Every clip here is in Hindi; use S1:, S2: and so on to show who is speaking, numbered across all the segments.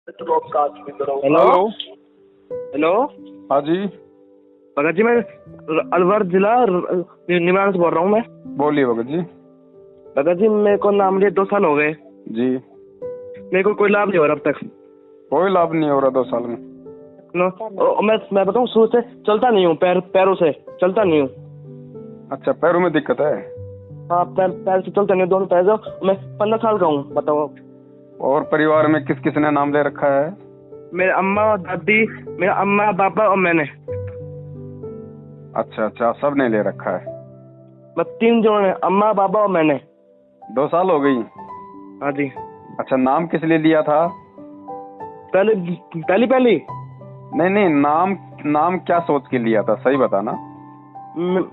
S1: हेलो। हेलो
S2: हाँ जी,
S1: भगत जी, मैं अलवर जिला निवारण से बोल रहा हूँ। मैं
S2: बोलिए भगत जी।
S1: भगत जी, मेरे को नाम लिए 2 साल हो गए।
S2: जी,
S1: मेरे को कोई लाभ नहीं हो रहा अब तक।
S2: कोई लाभ नहीं हो रहा 2 साल में।
S1: मैं बताऊँ, शुरू से चलता नहीं हूँ, पैरों से चलता नहीं हूँ।
S2: अच्छा, पैरों में दिक्कत है?
S1: हाँ, पैर से चलता नहीं हूँ, दोनों पैर से। मैं 15 साल का हूँ, बताओ।
S2: और परिवार में किस किसने नाम ले रखा है?
S1: मेरे अम्मा, दादी, मेरे अम्मा, पापा और मैंने।
S2: अच्छा अच्छा, सब ने ले रखा है।
S1: बस 3 जनों ने, अम्मा, पापा और मैंने।
S2: 2 साल हो गई?
S1: हाँ जी।
S2: अच्छा, नाम किस लिए लिया था?
S1: पहली
S2: नहीं नहीं, नाम क्या सोच के लिया था, सही बताना।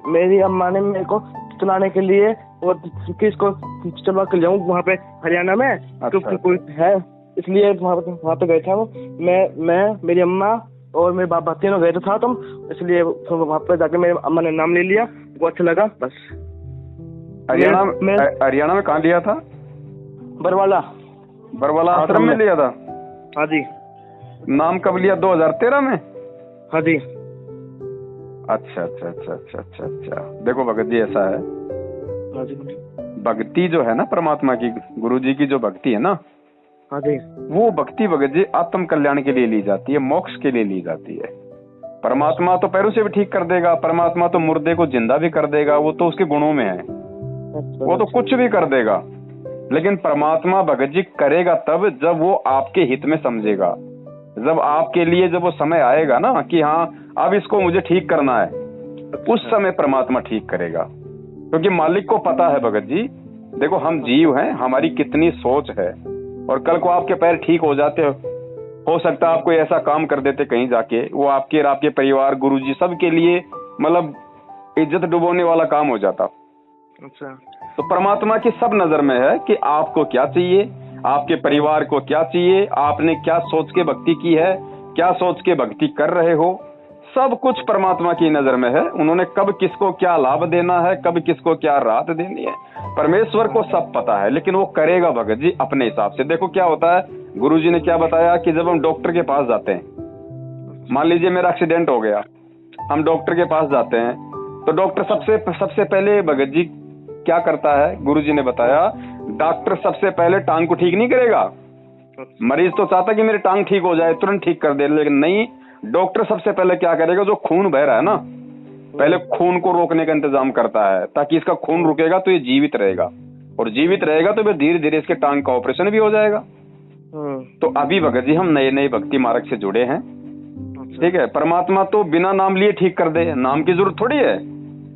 S1: मेरी अम्मा ने मेरे को चलाने के लिए, वो किसको चलवा के जाऊँ वहाँ पे हरियाणा में।
S2: अच्छा।
S1: कोई है, इसलिए वहाँ पे गए थे वो। मैं मेरी अम्मा और मेरे बाबा तीनों गए थे साथ हम, इसलिए वहाँ पे जाके मेरी अम्मा ने नाम ले लिया। वो अच्छा लगा बस।
S2: हरियाणा में कहाँ लिया था? बरवाला आश्रम में लिया था?
S1: हाँ जी।
S2: नाम कब लिया, 2013 में?
S1: हाँ जी।
S2: अच्छा अच्छा अच्छा अच्छा अच्छा अच्छा। देखो भगत जी, ऐसा है,
S1: हाँ जी।
S2: भक्ति जो है ना परमात्मा की, गुरु जी की जो भक्ति है ना,
S1: हाँ जी।
S2: वो भक्ति भगत जी आत्म कल्याण के लिए ली जाती है, मोक्ष के लिए ली जाती है। परमात्मा तो पैरों से भी ठीक कर देगा, परमात्मा तो मुर्दे को जिंदा भी कर देगा, वो तो उसके गुणों में है, वो तो कुछ भी कर देगा। लेकिन परमात्मा भगत जी करेगा तब जब वो आपके हित में समझेगा, जब आपके लिए जब वो समय आएगा ना कि हाँ अब इसको मुझे ठीक करना है, उस समय परमात्मा ठीक करेगा। क्योंकि मालिक को पता है भगत जी, देखो हम जीव हैं, हमारी कितनी सोच है, और कल को आपके पैर ठीक हो जाते हो सकता है आप कोई ऐसा काम कर देते कहीं जाके, वो आपके और आपके परिवार, गुरुजी सबके लिए मतलब इज्जत डुबोने वाला काम हो जाता।
S1: अच्छा।
S2: तो परमात्मा की सब नजर में है कि आपको क्या चाहिए, आपके परिवार को क्या चाहिए, आपने क्या सोच के भक्ति की है, क्या सोच के भक्ति कर रहे हो, सब कुछ परमात्मा की नजर में है। उन्होंने कब किसको क्या लाभ देना है, कब किसको क्या राहत देनी है, परमेश्वर को सब पता है। लेकिन वो करेगा भगत जी अपने हिसाब से। देखो क्या होता है, गुरुजी ने क्या बताया कि जब हम डॉक्टर के पास जाते हैं, मान लीजिए मेरा एक्सीडेंट हो गया, हम डॉक्टर के पास जाते हैं, तो डॉक्टर सबसे पहले भगत जी क्या करता है, गुरुजी ने बताया, डॉक्टर सबसे पहले टांग को ठीक नहीं करेगा। मरीज तो चाहता कि मेरी टांग ठीक हो जाए, तुरंत ठीक कर दे, लेकिन नहीं, डॉक्टर सबसे पहले क्या करेगा, जो खून बह रहा है ना, पहले खून को रोकने का इंतजाम करता है, ताकि इसका खून रुकेगा तो ये जीवित रहेगा, और जीवित रहेगा तो फिर धीरे धीरे इसके टांग का ऑपरेशन भी हो जाएगा। तो अभी भगत जी हम नए नए भक्ति मार्ग से जुड़े हैं, ठीक है। परमात्मा तो बिना नाम लिए ठीक कर दे, नाम की जरूरत थोड़ी है,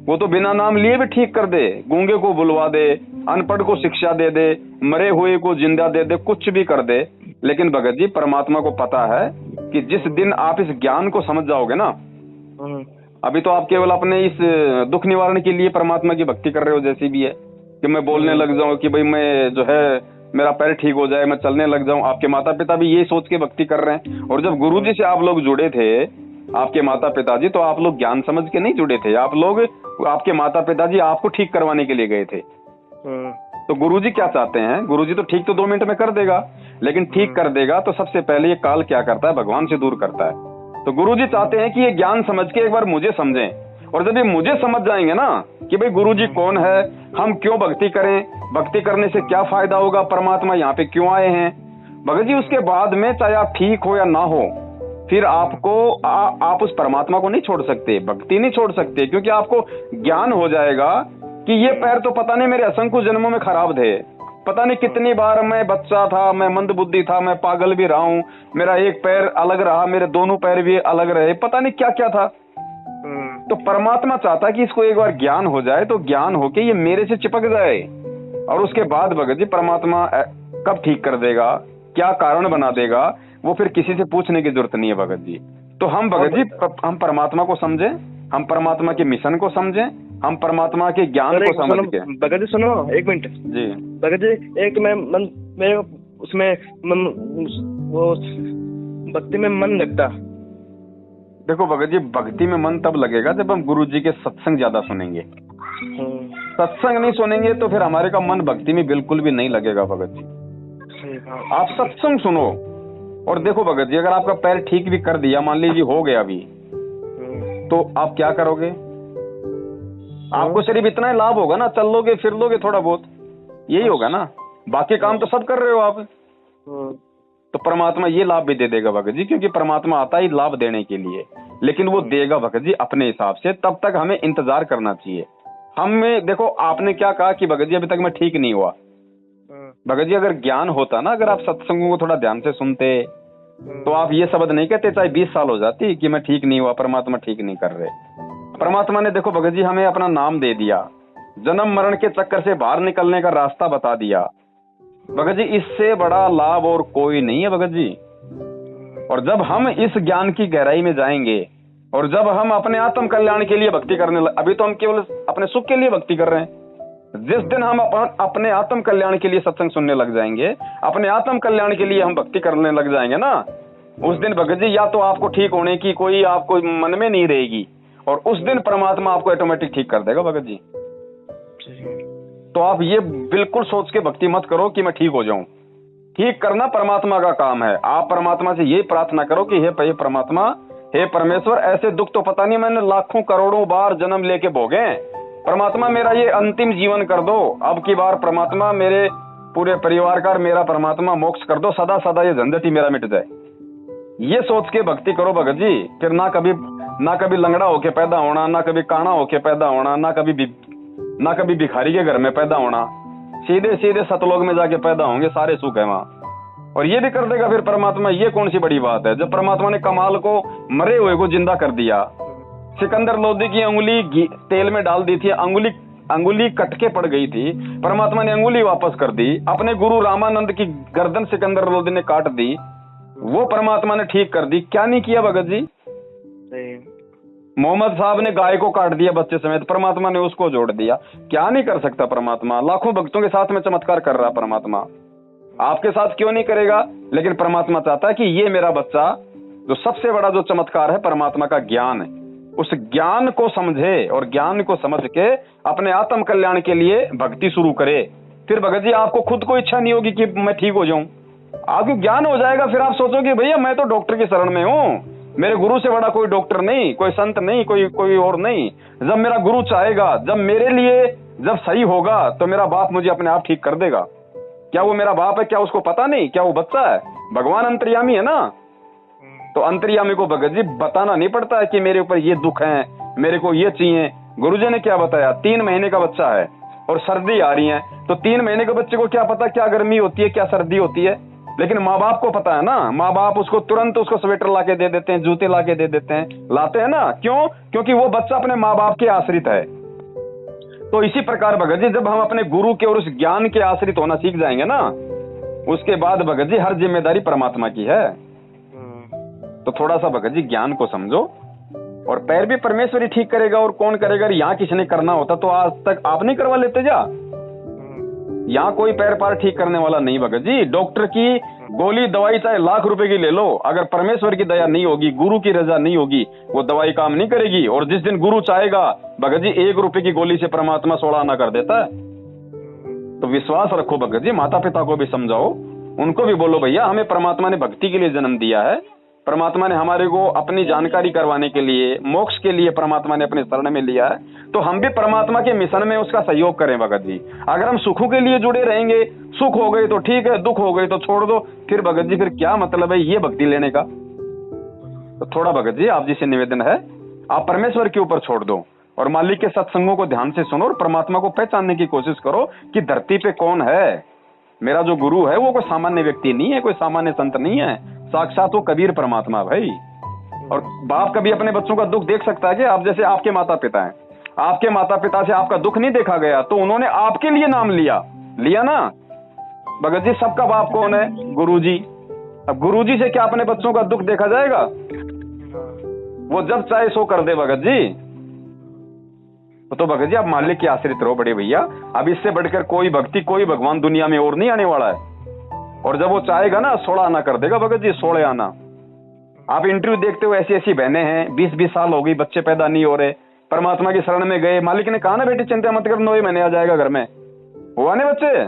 S2: वो तो बिना नाम लिए भी ठीक कर दे, गूंगे को बुलवा दे, अनपढ़ को शिक्षा दे दे, मरे हुए को जिंदा दे दे, कुछ भी कर दे। लेकिन भगत जी परमात्मा को पता है कि जिस दिन आप इस ज्ञान को समझ जाओगे ना, अभी तो आप केवल अपने इस दुख निवारण के लिए परमात्मा की भक्ति कर रहे हो, जैसी भी है कि मैं बोलने लग जाऊं कि भाई मैं जो है मेरा पैर ठीक हो जाए, मैं चलने लग जाऊं। आपके माता पिता भी ये सोच के भक्ति कर रहे हैं। और जब गुरु जी से आप लोग जुड़े थे, आपके माता पिताजी, तो आप लोग ज्ञान समझ के नहीं जुड़े थे, आप लोग, आपके माता पिताजी आपको ठीक करवाने के लिए गए थे। तो गुरुजी क्या चाहते हैं, गुरुजी तो ठीक तो 2 मिनट में कर देगा, लेकिन ठीक कर देगा तो सबसे पहले ये काल क्या करता है, भगवान से दूर करता है। तो गुरुजी चाहते हैं कि ये ज्ञान समझ के एक बार मुझे समझें, और जब ये मुझे समझ जाएंगे ना कि भाई गुरुजी कौन है, हम क्यों भक्ति करें, भक्ति करने से क्या फायदा होगा, परमात्मा यहाँ पे क्यों आए हैं, भगत जी उसके बाद में चाहे आप ठीक हो या ना हो, फिर आपको आप उस परमात्मा को नहीं छोड़ सकते, भक्ति नहीं छोड़ सकते, क्योंकि आपको ज्ञान हो जाएगा कि ये पैर तो पता नहीं मेरे असंख्य जन्मों में खराब थे, पता नहीं कितनी बार मैं बच्चा था, मैं मंदबुद्धि था, मैं पागल भी रहा हूँ, मेरा एक पैर अलग रहा, मेरे दोनों पैर भी अलग रहे, पता नहीं क्या क्या था। तो परमात्मा चाहता है कि इसको एक बार ज्ञान हो जाए, तो ज्ञान होके ये मेरे से चिपक जाए, और उसके बाद भगत जी परमात्मा कब ठीक कर देगा, क्या कारण बना देगा, वो फिर किसी से पूछने की जरूरत नहीं है भगत जी। तो हम भगत जी हम परमात्मा को समझें, हम परमात्मा के मिशन को समझें, हम परमात्मा के ज्ञान को समझ के।
S1: भगत जी सुनो 1 मिनट
S2: जी
S1: भगत जी, एक मेरे उसमें वो भक्ति में मन लगता।
S2: देखो भगत जी, भक्ति में मन तब लगेगा जब हम गुरु जी के सत्संग ज्यादा सुनेंगे। सत्संग नहीं सुनेंगे तो फिर हमारे का मन भक्ति में बिल्कुल भी नहीं लगेगा भगत जी। आप सत्संग सुनो, और देखो भगत जी, अगर आपका पैर ठीक भी कर दिया, मान लीजिए हो गया अभी, तो आप क्या करोगे? आपको सिर्फ इतना ही लाभ होगा ना, चल लोगे फिर लोगे थोड़ा बहुत, यही होगा ना, बाकी काम तो सब कर रहे हो आप। तो परमात्मा ये लाभ भी दे देगा भगत जी, क्योंकि परमात्मा आता ही लाभ देने के लिए, लेकिन वो देगा भगत जी अपने हिसाब से। तब तक हमें इंतजार करना चाहिए। हमें देखो, आपने क्या कहा कि भगत जी अभी तक मैं ठीक नहीं हुआ। भगत जी अगर ज्ञान होता ना, अगर आप सत्संगों को थोड़ा ध्यान से सुनते, तो आप ये शब्द नहीं कहते, चाहे 20 साल हो जाती, कि मैं ठीक नहीं हुआ, परमात्मा ठीक नहीं कर रहे। परमात्मा ने देखो भगत जी हमें अपना नाम दे दिया, जन्म मरण के चक्कर से बाहर निकलने का रास्ता बता दिया। भगत जी इससे बड़ा लाभ और कोई नहीं है भगत जी। और जब हम इस ज्ञान की गहराई में जाएंगे, और जब हम अपने आत्म कल्याण के लिए भक्ति करने अभी तो हम केवल अपने सुख के लिए भक्ति कर रहे हैं। जिस दिन हम अपने आत्म कल्याण के लिए सत्संग सुनने लग जाएंगे, अपने आत्म कल्याण के लिए हम भक्ति करने लग जाएंगे ना, उस दिन भगत जी या तो आपको ठीक होने की कोई आपको मन में नहीं रहेगी, और उस दिन परमात्मा आपको ऑटोमेटिक ठीक कर देगा भगत जी। तो आप ये बिल्कुल सोच के भक्ति मत करो कि मैं ठीक हो जाऊं। ठीक करना परमात्मा का काम है। आप परमात्मा से ये प्रार्थना करो कि हे परमात्मा, हे परमेश्वर, ऐसे दुख तो पता नहीं मैंने लाखों करोड़ों बार जन्म लेके भोगे, परमात्मा मेरा ये अंतिम जीवन कर दो, अब की बार परमात्मा मेरे पूरे परिवार का, मेरा परमात्मा मोक्ष कर दो, सदा सदा ये झंझट ही मेरा मिट जाए। ये सोच के भक्ति करो भगत जी। फिर ना कभी लंगड़ा होके पैदा होना, ना कभी काना होके पैदा होना, ना कभी भिखारी के घर में पैदा होना, सीधे सीधे सतलोक में जाके पैदा होंगे, सारे सुख है वहां। और ये भी कर देगा फिर परमात्मा। ये कौन सी बड़ी बात है, जब परमात्मा ने कमाल को, मरे हुए को जिंदा कर दिया। सिकंदर लोधी की अंगुली तेल में डाल दी थी, अंगुली कट के पड़ गई थी, परमात्मा ने अंगुली वापस कर दी। अपने गुरु रामानंद की गर्दन सिकंदर लोधी ने काट दी, वो परमात्मा ने ठीक कर दी। क्या नहीं किया भगत जी? मोहम्मद साहब ने गाय को काट दिया बच्चे समेत, परमात्मा ने उसको जोड़ दिया। क्या नहीं कर सकता परमात्मा? लाखों भक्तों के साथ में चमत्कार कर रहा परमात्मा, आपके साथ क्यों नहीं करेगा? लेकिन परमात्मा चाहता है कि ये मेरा बच्चा, जो सबसे बड़ा जो चमत्कार है परमात्मा का ज्ञान है, उस ज्ञान को समझे और ज्ञान को समझ के अपने आत्म कल्याण के लिए भक्ति शुरू करे। फिर भगत जी आपको खुद को इच्छा नहीं होगी कि मैं ठीक हो जाऊं, आपको ज्ञान हो जाएगा। फिर आप सोचोगे भैया मैं तो डॉक्टर की शरण में हूं, मेरे गुरु से बड़ा कोई डॉक्टर नहीं, कोई संत नहीं, कोई और नहीं। जब मेरा गुरु चाहेगा, जब मेरे लिए जब सही होगा, तो मेरा बाप मुझे अपने आप ठीक कर देगा। क्या वो मेरा बाप है? क्या उसको पता नहीं? क्या वो बच्चा है? भगवान अंतर्यामी है ना। तो अंतर्यामी को भगत जी बताना नहीं पड़ता है कि मेरे ऊपर ये दुख है, मेरे को ये चाहिए। गुरुजी ने क्या बताया? 3 महीने का बच्चा है और सर्दी आ रही है, तो 3 महीने के बच्चे को क्या पता क्या गर्मी होती है, क्या सर्दी होती है? लेकिन माँ बाप को पता है ना। माँ बाप उसको तुरंत उसको स्वेटर लाके दे देते हैं, जूते लाके दे देते हैं, लाते हैं ना। क्यों? क्योंकि वो बच्चा अपने माँ बाप के आश्रित है। तो इसी प्रकार भगत जी जब हम अपने गुरु के और उस ज्ञान के आश्रित होना सीख जाएंगे ना, उसके बाद भगत जी हर जिम्मेदारी परमात्मा की है। तो थोड़ा सा भगत जी ज्ञान को समझो, और पैर भी परमेश्वर ही ठीक करेगा, और कौन करेगा? यहाँ किसी ने करना होता तो आज तक आप नहीं करवा लेते जा? यहाँ कोई पैर पार ठीक करने वाला नहीं भगत जी। डॉक्टर की गोली दवाई चाहे लाख रुपए की ले लो, अगर परमेश्वर की दया नहीं होगी, गुरु की रजा नहीं होगी, वो दवाई काम नहीं करेगी। और जिस दिन गुरु चाहेगा भगत जी 1 रुपए की गोली से परमात्मा 16 आना कर देता है। तो विश्वास रखो भगत जी, माता पिता को भी समझाओ, उनको भी बोलो भैया हमें परमात्मा ने भक्ति के लिए जन्म दिया है, परमात्मा ने हमारे को अपनी जानकारी करवाने के लिए, मोक्ष के लिए परमात्मा ने अपने शरण में लिया है, तो हम भी परमात्मा के मिशन में उसका सहयोग करें भगत जी। अगर हम सुखों के लिए जुड़े रहेंगे, सुख हो गए तो ठीक है, दुख हो गए तो छोड़ दो, फिर भगत जी फिर क्या मतलब है ये भक्ति लेने का? तो थोड़ा भगत जी आप जी से निवेदन है, आप परमेश्वर के ऊपर छोड़ दो और मालिक के सत्संगों को ध्यान से सुनो और परमात्मा को पहचानने की कोशिश करो कि धरती पे कौन है। मेरा जो गुरु है वो कोई सामान्य व्यक्ति नहीं है, कोई सामान्य संत नहीं है, साक्षात वो कबीर परमात्मा भाई। और बाप कभी अपने बच्चों का दुख देख सकता है कि आप जैसे आपके माता पिता हैं, आपके माता पिता से आपका दुख नहीं देखा गया तो उन्होंने आपके लिए नाम लिया ना। भगत जी सबका बाप कौन है? गुरुजी। अब गुरुजी से क्या अपने बच्चों का दुख देखा जाएगा? वो जब चाहे सो कर दे भगत जी। तो भगत जी आप मालिक के आश्रित रहो बड़े भैया। अब इससे बढ़कर कोई भक्ति, कोई भगवान दुनिया में और नहीं आने वाला है। और जब वो चाहेगा ना 16 आना कर देगा भगत जी, 16 आना। आप इंटरव्यू देखते हो, ऐसी ऐसी बहनें हैं 20-20 साल हो गई, बच्चे पैदा नहीं हो रहे, परमात्मा की शरण में गए, मालिक ने कहा ना बेटी चिंता मत कर, 9 महीने आ जाएगा घर में, हुआ नहीं बच्चे।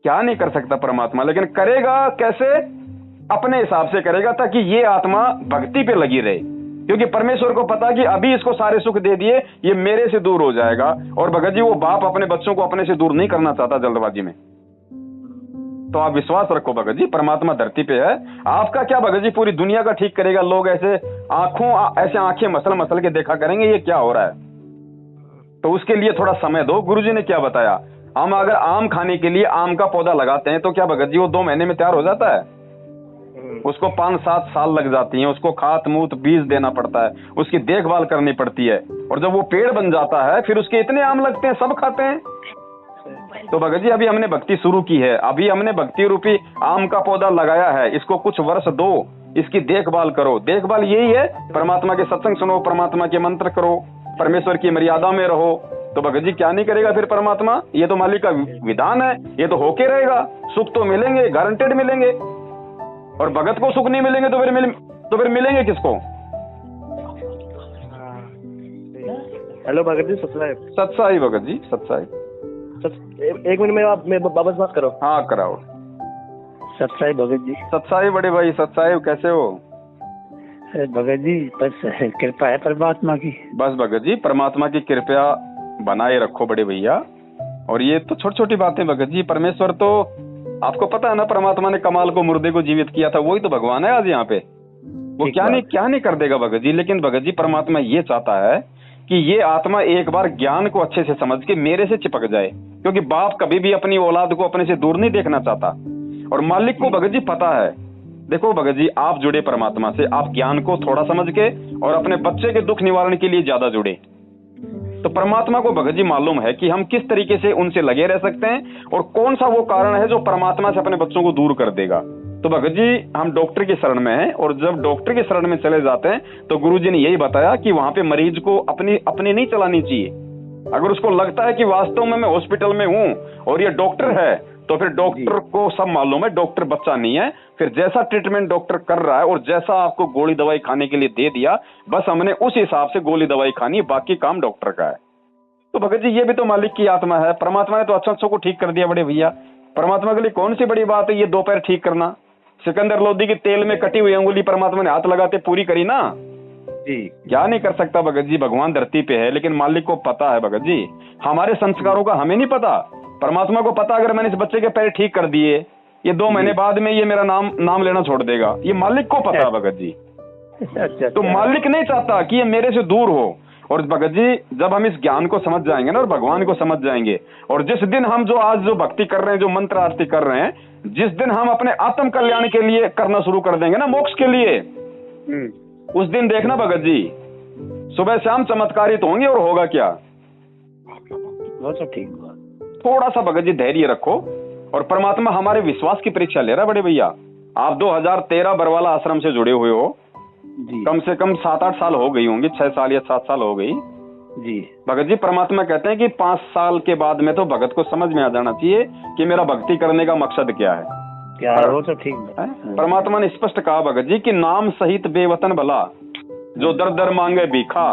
S2: क्या नहीं कर सकता परमात्मा, लेकिन करेगा कैसे? अपने हिसाब से करेगा ताकि ये आत्मा भक्ति पे लगी रहे, क्योंकि परमेश्वर को पता कि अभी इसको सारे सुख दे दिए, ये मेरे से दूर हो जाएगा। और भगत जी वो बाप अपने बच्चों को अपने से दूर नहीं करना चाहता जल्दबाजी में। तो आप विश्वास रखो भगत जी, परमात्मा धरती पे है। आपका क्या भगत जी पूरी दुनिया का ठीक करेगा। लोग ऐसे आंखें मसल मसल के देखा करेंगे ये क्या हो रहा है, तो उसके लिए थोड़ा समय दो। गुरुजी ने क्या बताया, हम अगर आम खाने के लिए आम का पौधा लगाते हैं तो क्या भगत जी वो 2 महीने में तैयार हो जाता है? उसको 5-7 साल लग जाती हैं, उसको खाद मूत बीज देना पड़ता है, उसकी देखभाल करनी पड़ती है, और जब वो पेड़ बन जाता है फिर उसके इतने आम लगते हैं, सब खाते हैं। तो भगत जी अभी हमने भक्ति शुरू की है, अभी हमने भक्ति रूपी आम का पौधा लगाया है, इसको कुछ वर्ष दो, इसकी देखभाल करो। देखभाल यही है, परमात्मा के सत्संग सुनो, परमात्मा के मंत्र करो, परमेश्वर की मर्यादा में रहो। तो भगत जी क्या नहीं करेगा फिर परमात्मा? ये तो मालिक का विधान है, ये तो होके रहेगा। सुख तो मिलेंगे, गारंटेड मिलेंगे। और भगत को सुख नहीं मिलेंगे तो फिर मिलेंगे किसको?
S1: हेलो भगत जी, सत्साई।
S2: सत्साई भगत जी, सत्साई।
S1: एक मिनट में आप बाबा से बात करो।
S2: हाँ कराओ।
S1: सत्साई भगत जी।
S2: सत्साई बड़े भाई, सत्साई कैसे हो?
S1: भगत जी बस कृपा है परमात्मा की।
S2: बस भगत जी परमात्मा की कृपा बनाए रखो बड़े भैया। और ये तो छोटी छोटी बातें भगत जी, परमेश्वर तो आपको पता है ना, परमात्मा ने कमाल को मुर्दे को जीवित किया था, वही तो भगवान है आज यहाँ पे। वो क्या नहीं कर देगा भगत जी। लेकिन भगत जी परमात्मा ये चाहता है कि ये आत्मा एक बार ज्ञान को अच्छे से समझ के मेरे से चिपक जाए, क्योंकि बाप कभी भी अपनी औलाद को अपने से दूर नहीं देखना चाहता। और मालिक को भगत जी पता है। देखो भगत जी, आप जुड़े परमात्मा से, आप ज्ञान को थोड़ा समझ के और अपने बच्चे के दुख निवारण के लिए ज्यादा जुड़े, तो परमात्मा को भगत जी मालूम है कि हम किस तरीके से उनसे लगे रह सकते हैं और कौन सा वो कारण है जो परमात्मा से अपने बच्चों को दूर कर देगा। तो भगत जी हम डॉक्टर की शरण में हैं, और जब डॉक्टर की शरण में चले जाते हैं तो गुरुजी ने यही बताया कि वहां पे मरीज को अपनी नहीं चलानी चाहिए। अगर उसको लगता है कि वास्तव में मैं हॉस्पिटल में हूं और ये डॉक्टर है, तो फिर डॉक्टर को सब मालूम है डॉक्टर बच्चा नहीं है। फिर जैसा ट्रीटमेंट डॉक्टर कर रहा है और जैसा आपको गोली दवाई खाने के लिए दे दिया, बस हमने उस हिसाब से गोली दवाई खानी है, बाकी काम डॉक्टर का है। तो भगत जी ये भी तो मालिक की आत्मा है। परमात्मा ने तो अच्छों को ठीक कर दिया बड़े भैया। परमात्मा के लिए कौन सी बड़ी बात है ये 2 पैर ठीक करना? सिकंदर लोधी की तेल में कटी हुई अंगुली परमात्मा ने हाथ लगाते पूरी करी ना जी। क्या नहीं कर सकता भगत जी, भगवान धरती पे है, लेकिन मालिक को पता है भगत जी, हमारे संस्कारों का हमें नहीं पता। परमात्मा को पता, अगर मैंने इस बच्चे के पैर ठीक कर दिए, ये 2 महीने बाद में ये मेरा नाम लेना छोड़ देगा, ये मालिक को पता है भगत जी। तो मालिक नहीं चाहता कि ये मेरे से दूर हो। और भगत जी जब हम इस ज्ञान को समझ जाएंगे ना और भगवान को समझ जाएंगे, और जिस दिन हम आज जो भक्ति कर रहे हैं, जो मंत्र आरती कर रहे हैं, जिस दिन हम अपने आत्म कल्याण के लिए करना शुरू कर देंगे ना, मोक्ष के लिए, उस दिन देखना भगत जी सुबह शाम चमत्कारित होंगे। और होगा क्या?
S1: वो तो ठीक हुआ।
S2: थोड़ा सा भगत जी धैर्य रखो, और परमात्मा हमारे विश्वास की परीक्षा ले रहा है बड़े भैया। आप 2013 बरवाला आश्रम से जुड़े हुए हो जी। कम से कम 7-8 साल हो गई होंगी, 6 साल या 7 साल हो गई जी। भगत जी परमात्मा कहते हैं कि 5 साल के बाद में तो भगत को समझ में आ जाना चाहिए कि मेरा भक्ति करने का मकसद क्या है।
S1: क्या है? वो तो ठीक है।
S2: परमात्मा ने स्पष्ट कहा भगत जी कि नाम सहित बेवतन भला, जो दर दर मांगे भीखा,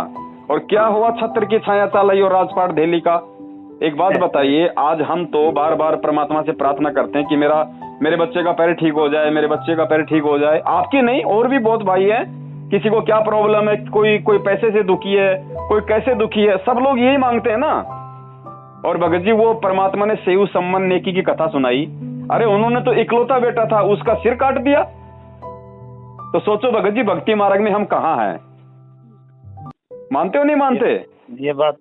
S2: और क्या हुआ छत्र की छाया चालाई और राजपाट धेली का। एक बात बताइए, आज हम तो बार बार परमात्मा से प्रार्थना करते हैं कि मेरे बच्चे का पैर ठीक हो जाए, मेरे बच्चे का पैर ठीक हो जाए। आपकी नहीं, और भी बहुत भाई है, किसी को क्या प्रॉब्लम है, कोई पैसे से दुखी है, कोई कैसे दुखी है, सब लोग यही मांगते हैं ना। और भगत जी वो परमात्मा ने सेव सम्मन नेकी की कथा सुनाई। अरे उन्होंने तो इकलौता बेटा था, उसका सिर काट दिया। तो सोचो भगत जी भक्ति मार्ग में हम कहाँ हैं? मानते हो नहीं मानते?
S1: ये बात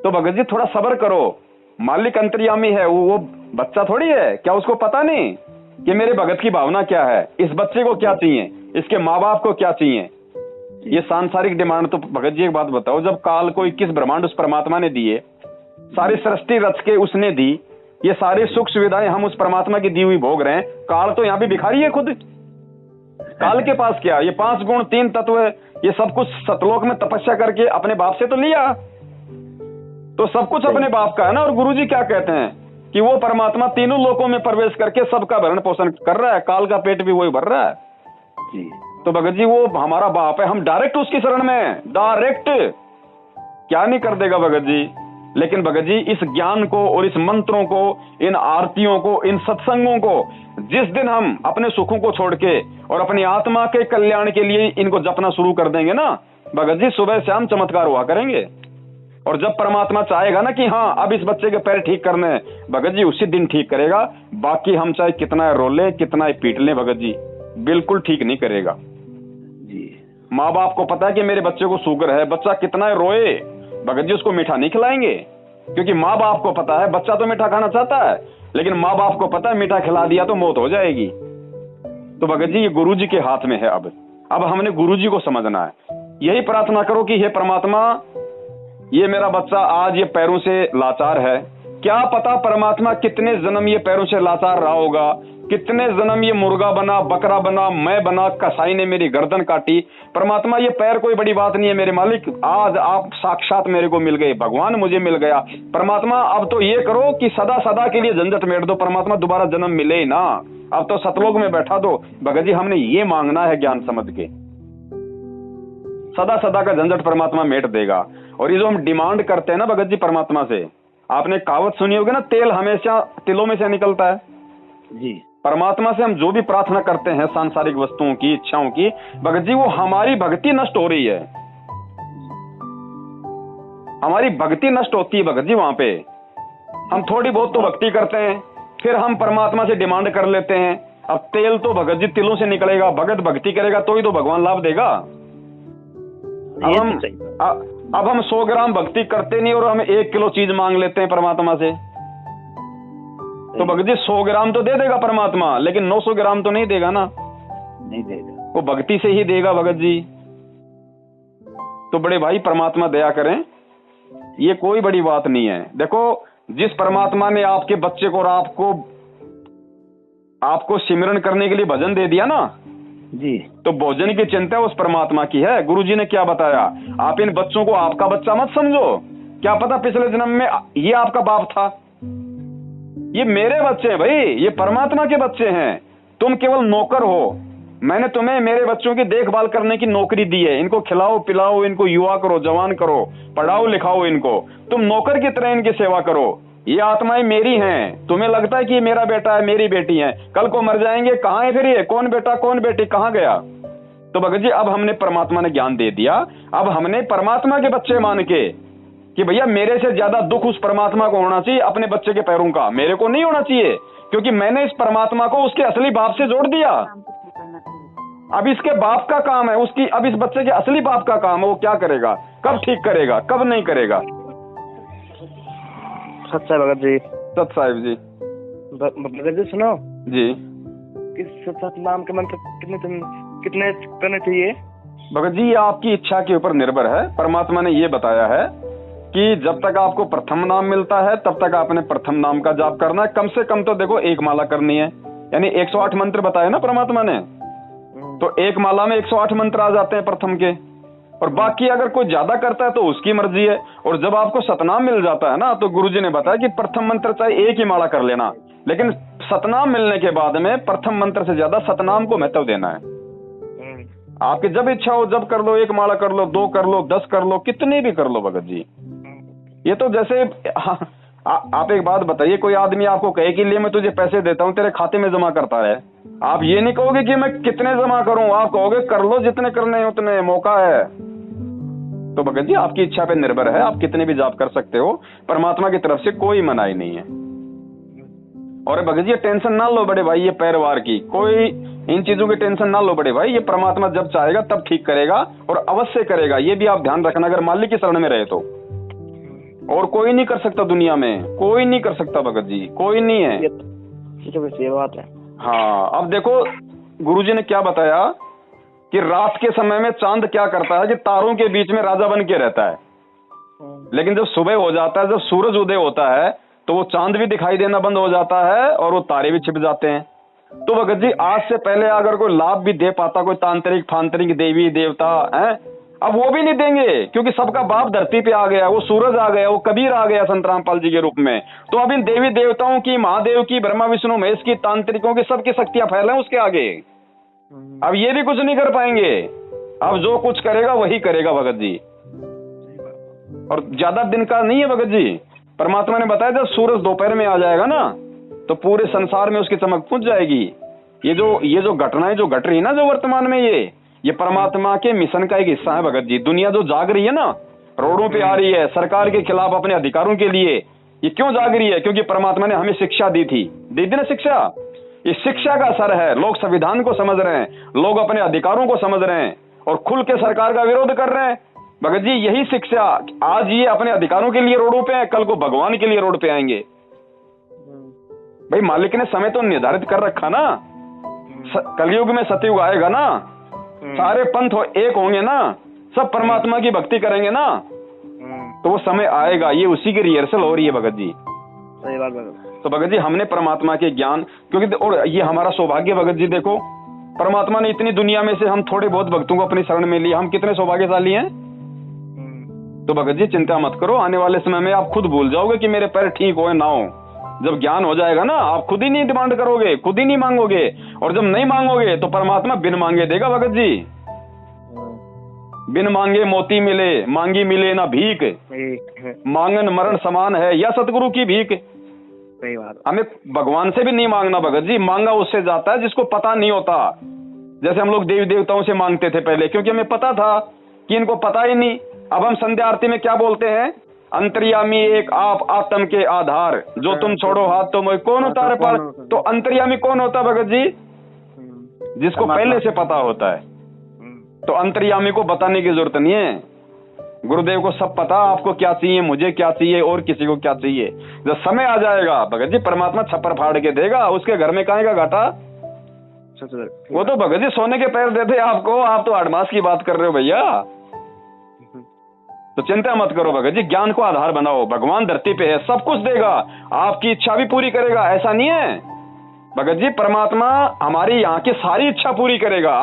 S2: तो भगत जी थोड़ा सब्र करो। मालिक अंतर्यामी है, वो बच्चा थोड़ी है। क्या उसको पता नहीं कि मेरे भगत की भावना क्या है, इस बच्चे को क्या चाहिए, इसके माँ बाप को क्या चाहिए? ये सांसारिक डिमांड। तो भगत जी एक बात बताओ, जब काल को 21 ब्रह्मांड उस परमात्मा ने दिए, सारी सृष्टि रच के उसने दी, ये सारी सुख सुविधाएं हम उस परमात्मा की दी हुई भोग रहे हैं। काल तो यहाँ भी भिखारी है खुद। काल के पास क्या? ये 5 गुण 3 तत्व, ये सब कुछ सतलोक में तपस्या करके अपने बाप से तो लिया, तो सब कुछ अपने बाप का है ना। और गुरुजी क्या कहते हैं कि वो परमात्मा तीनों लोकों में प्रवेश करके सबका भरण पोषण कर रहा है, काल का पेट भी वही भर रहा है जी। तो भगत जी वो हमारा बाप है, हम डायरेक्ट उसकी शरण में हैं, डायरेक्ट। क्या नहीं कर देगा भगत जी? लेकिन भगत जी इस ज्ञान को और इस मंत्रों को, इन आरतियों को, इन सत्संगों को जिस दिन हम अपने सुखों को छोड़ के और अपनी आत्मा के कल्याण के लिए इनको जपना शुरू कर देंगे ना भगत जी, सुबह शाम चमत्कार हुआ करेंगे। और जब परमात्मा चाहेगा ना कि हाँ अब इस बच्चे के पैर ठीक करने हैं, भगत जी उसी दिन ठीक करेगा। बाकी हम चाहे कितना रोले, कितना पीट लें, भगत जी बिल्कुल ठीक नहीं करेगा जी। माँ बाप को पता है कि मेरे बच्चे को शुगर है, बच्चा कितना रोए, भगत जी उसको मीठा नहीं खिलाएंगे, क्योंकि माँ बाप को पता है बच्चा तो मीठा खाना चाहता है, लेकिन माँ बाप को पता है मीठा खिला दिया तो मौत हो जाएगी। तो भगत जी ये गुरु जी के हाथ में है। अब हमने गुरु जी को समझना है। यही प्रार्थना करो कि हे परमात्मा, ये मेरा बच्चा आज ये पैरों से लाचार है, क्या पता परमात्मा कितने जन्म ये पैरों से लाचार रहा होगा, कितने जन्म ये मुर्गा बना, बकरा बना, मैं बना, कसाई ने मेरी गर्दन काटी। परमात्मा ये पैर कोई बड़ी बात नहीं है मेरे मालिक, आज आप साक्षात मेरे को मिल गए, भगवान मुझे मिल गया। परमात्मा अब तो ये करो कि सदा सदा के लिए झंझट मेट दो, परमात्मा दोबारा जन्म मिले ही ना, अब तो सतलोक में बैठा दो। भगत जी हमने ये मांगना है ज्ञान समझ के, सदा सदा का झंझट परमात्मा मेट देगा। और ये जो हम डिमांड करते हैं ना भगत जी परमात्मा से, आपने कहावत सुनी होगी ना, तेल हमेशा तिलों में से निकलता है जी। परमात्मा से हम जो भी प्रार्थना करते हैं सांसारिक वस्तुओं की, इच्छाओं की, भगत जी वो हमारी भक्ति नष्ट हो रही है, हमारी भक्ति नष्ट होती है भगत जी। वहां पे हम थोड़ी बहुत तो भक्ति करते हैं, फिर हम परमात्मा से डिमांड कर लेते हैं। अब तेल तो भगत जी तिलों से निकलेगा, भगत भक्ति करेगा तो ही तो भगवान लाभ देगा। अब हम 100 ग्राम भक्ति करते नहीं और हम 1 किलो चीज मांग लेते हैं परमात्मा से, तो भगत जी 100 ग्राम तो दे देगा परमात्मा, लेकिन 900 ग्राम तो नहीं देगा ना, नहीं देगा, वो भक्ति से ही देगा भगत जी। तो बड़े भाई परमात्मा दया करें, ये कोई बड़ी बात नहीं है। देखो जिस परमात्मा ने आपके बच्चे को और आपको सिमरन करने के लिए भजन दे दिया ना जी, तो भोजन की चिंता उस परमात्मा की है। गुरु जी ने क्या बताया, आप इन बच्चों को आपका बच्चा मत समझो, क्या पता पिछले जन्म में ये आपका बाप था। ये मेरे बच्चे हैं भाई, ये परमात्मा के बच्चे हैं, तुम केवल नौकर हो। मैंने तुम्हें मेरे बच्चों की देखभाल करने की नौकरी दी है, इनको खिलाओ पिलाओ, इनको युवा करो, जवान करो, पढ़ाओ लिखाओ इनको, तुम नौकर की तरह इनकी सेवा करो। ये आत्माएं मेरी हैं, तुम्हें लगता है कि ये मेरा बेटा है, मेरी बेटी है, कल को मर जाएंगे, कहाँ है फिर ये, कौन बेटा कौन बेटी कहाँ गया। तो भगत जी अब हमने परमात्मा ने ज्ञान दे दिया, अब हमने परमात्मा के बच्चे मान के कि भैया मेरे से ज्यादा दुख उस परमात्मा को होना चाहिए अपने बच्चे के पैरों का, मेरे को नहीं होना चाहिए, क्योंकि मैंने इस परमात्मा को उसके असली बाप से जोड़ दिया। अब इसके बाप का काम है उसकी, अब इस बच्चे के असली बाप का काम है, वो क्या करेगा, कब ठीक करेगा, कब नहीं करेगा।
S1: सच्चा भगत जी,
S2: सत साहिब जी,
S1: भगत जी सुनो
S2: जी,
S1: किस सतनाम के मंत्र कितने करने चाहिए।
S2: भगत जी ये आपकी इच्छा के ऊपर निर्भर है। परमात्मा ने ये बताया है कि जब तक आपको प्रथम नाम मिलता है तब तक आपने प्रथम नाम का जाप करना है। कम से कम तो देखो 1 माला करनी है, यानी 108 मंत्र बताए ना परमात्मा ने, तो 1 माला में 108 मंत्र आ जाते हैं प्रथम के, और बाकी अगर कोई ज्यादा करता है तो उसकी मर्जी है। और जब आपको सतनाम मिल जाता है ना, तो गुरुजी ने बताया कि प्रथम मंत्र चाहे 1 ही माला कर लेना, लेकिन सतनाम मिलने के बाद में प्रथम मंत्र से ज्यादा सतनाम को महत्व देना है। आपकी जब इच्छा हो जब कर लो, 1 माला कर लो, 2 कर लो, 10 कर लो, कितनी भी कर लो भगत जी। ये तो जैसे आप एक बात बताइए, कोई आदमी आपको कहे कि ले मैं तुझे पैसे देता हूँ तेरे खाते में जमा करता है, आप ये नहीं कहोगे कि मैं कितने जमा करूं, आप कहोगे कर लो जितने करने उतने, मौका है। तो भगत जी आपकी इच्छा पे निर्भर है, आप कितने भी जाप कर सकते हो, परमात्मा की तरफ से कोई मनाही नहीं है। और भगत जी टेंशन ना लो बड़े भाई, ये पैरवार की कोई इन चीजों की टेंशन ना लो बड़े भाई, ये परमात्मा जब चाहेगा तब ठीक करेगा और अवश्य करेगा। ये भी आप ध्यान रखना, अगर मालिक की शरण में रहे तो। और कोई नहीं कर सकता दुनिया में, कोई नहीं कर सकता भगत जी, कोई नहीं है।
S1: ये बात है।
S2: हाँ अब देखो गुरुजी ने क्या बताया कि रात के समय में चांद क्या करता है कि तारों के बीच में राजा बन के रहता है, लेकिन जब सुबह हो जाता है, जब सूरज उदय होता है, तो वो चांद भी दिखाई देना बंद हो जाता है और वो तारे भी छिप जाते हैं। तो भगत जी आज से पहले अगर कोई लाभ भी दे पाता कोई तांत्रिक फांत्रिक देवी देवता है, अब वो भी नहीं देंगे, क्योंकि सबका बाप धरती पे आ गया, वो सूरज आ गया, वो कबीर आ गया संत रामपाल जी के रूप में। तो अब इन देवी देवताओं की, महादेव की, ब्रह्मा विष्णु महेश की, तांत्रिकों की, सबकी शक्तियां फैल हैं उसके आगे। अब ये भी कुछ नहीं कर पाएंगे, अब जो कुछ करेगा वही करेगा भगत जी। और ज्यादा दिन का नहीं है भगत जी। परमात्मा ने बताया जब सूरज दोपहर में आ जाएगा ना तो पूरे संसार में उसकी चमक पहुंच जाएगी। ये जो घटनाएं जो घट रही है ना जो वर्तमान में, ये परमात्मा के मिशन का एक हिस्सा है भगत जी। दुनिया जो जाग रही है ना, रोडों पे आ रही है सरकार के खिलाफ अपने अधिकारों के लिए, ये क्यों जाग रही है? क्योंकि परमात्मा ने हमें शिक्षा दी थी ना शिक्षा। इस शिक्षा का असर है, लोग संविधान को समझ रहे हैं, लोग अपने अधिकारों को समझ रहे हैं और खुल के सरकार का विरोध कर रहे हैं। भगत जी यही शिक्षा, आज ये अपने अधिकारों के लिए रोडों पे हैं, कल को भगवान के लिए रोड पे आएंगे। भाई मालिक ने समय तो निर्धारित कर रखा ना, कलयुग में सतयुग आएगा ना, सारे पंथ एक होंगे ना, सब परमात्मा की भक्ति करेंगे ना, तो वो समय आएगा। ये उसी की रिहर्सल हो रही है भगत जी।
S1: सही बात भगत।
S2: तो भगत जी हमने परमात्मा के ज्ञान, क्योंकि और ये हमारा सौभाग्य भगत जी, देखो परमात्मा ने इतनी दुनिया में से हम थोड़े बहुत भक्तों को अपनी शरण में लिया, हम कितने सौभाग्यशाली हैं। तो भगत जी चिंता मत करो, आने वाले समय में आप खुद भूल जाओगे कि मेरे पैर ठीक हो ना हो। जब ज्ञान हो जाएगा ना, आप खुद ही नहीं डिमांड करोगे, खुद ही नहीं मांगोगे, और जब नहीं मांगोगे तो परमात्मा बिन मांगे देगा भगत जी। बिन मांगे मोती मिले, मांगी मिले ना भीख, मांगन मरण समान है या सतगुरु की भीख।
S1: सही बात।
S2: हमें भगवान से भी नहीं मांगना भगत जी, मांगा उससे जाता है जिसको पता नहीं होता। जैसे हम लोग देवी देवताओं से मांगते थे पहले, क्योंकि हमें पता था कि इनको पता ही नहीं। अब हम संध्या आरती में क्या बोलते हैं? अंतर्यामी एक आप आत्म के आधार, जो तुम छोड़ो हाथ तो मैं कौन उतारे पार। तो अंतर्यामी कौन होता भगत जी? जिसको पहले से पता होता है। तो अंतर्यामी को बताने की जरूरत नहीं है, गुरुदेव को सब पता, आपको क्या चाहिए, मुझे क्या चाहिए और किसी को क्या चाहिए। जब समय आ जाएगा भगत जी परमात्मा छप्पर फाड़ के देगा, उसके घर में काहे का घाटा। वो तो भगत जी सोने के पैर देते आपको, आप तो 8 मास की बात कर रहे हो भैया। तो चिंता मत करो भगत जी, ज्ञान को आधार बनाओ। भगवान धरती पे है, सब कुछ देगा, आपकी इच्छा भी पूरी करेगा, ऐसा नहीं है भगत जी। परमात्मा हमारी यहाँ की सारी इच्छा पूरी करेगा,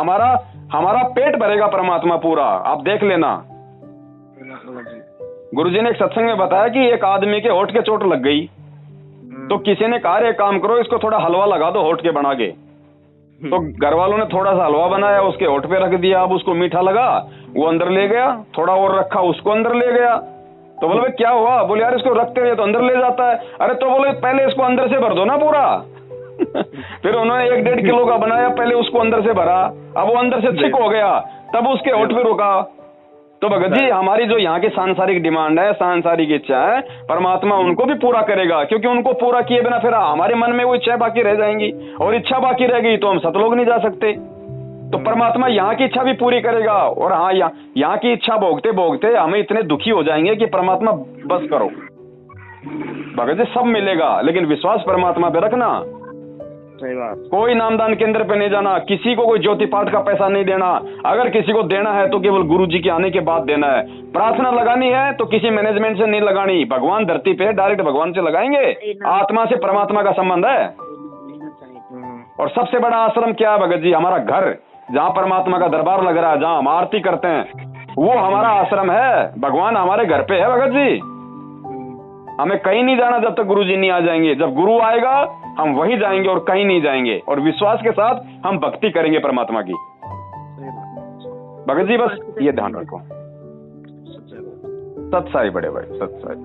S2: हमारा पेट भरेगा परमात्मा पूरा, आप देख लेना। गुरुजी ने एक सत्संग में बताया कि एक आदमी के होठ के चोट लग गई, तो किसी ने कहा एक काम करो, इसको थोड़ा हलवा लगा दो होठ के बना के। तो घर वालों ने थोड़ा सा हलवा बनाया, उसके होठ पे रख दिया। अब उसको मीठा लगा, वो अंदर ले गया, थोड़ा और रखा, उसको अंदर ले गया। तो बोले क्या हुआ? बोले यार इसको रखते हुए तो अंदर ले जाता है। अरे तो बोले पहले इसको अंदर से भर दो ना पूरा। फिर उन्होंने 1-1.5 किलो का बनाया, पहले उसको अंदर से भरा, अब वो अंदर से थिक हो गया, तब उसके होठ पे रुका। तो भगत जी हमारी जो यहाँ की सांसारिक डिमांड है, सांसारिक इच्छा है, परमात्मा उनको भी पूरा करेगा, क्योंकि उनको पूरा किए बिना फिर हमारे मन में वो इच्छा बाकी रह जाएंगी, और इच्छा बाकी रह गई तो हम सतलोक नहीं जा सकते। तो परमात्मा यहाँ की इच्छा भी पूरी करेगा। और हाँ, यहाँ की इच्छा भोगते भोगते हमें इतने दुखी हो जाएंगे कि परमात्मा बस करो। भगत जी सब मिलेगा, लेकिन विश्वास परमात्मा पे रखना।
S1: सही बात।
S2: कोई नामदान केंद्र पे नहीं जाना, किसी को कोई ज्योति पाठ का पैसा नहीं देना। अगर किसी को देना है तो केवल गुरु जी के आने के बाद देना है। प्रार्थना लगानी है तो किसी मैनेजमेंट से नहीं लगानी, भगवान धरती पे डायरेक्ट भगवान से लगाएंगे। आत्मा से परमात्मा का संबंध है। और सबसे बड़ा आश्रम क्या है भगत जी? हमारा घर, जहाँ परमात्मा का दरबार लग रहा है, जहाँ हम आरती करते हैं, वो हमारा आश्रम है। भगवान हमारे घर पे है भगत जी। हमें कहीं नहीं जाना जब तक गुरु जी नहीं आ जाएंगे। जब गुरु आएगा हम वहीं जाएंगे और कहीं नहीं जाएंगे, और विश्वास के साथ हम भक्ति करेंगे परमात्मा की। भगत जी बस ये ध्यान रखो। सत साई बड़े भाई, सत साई।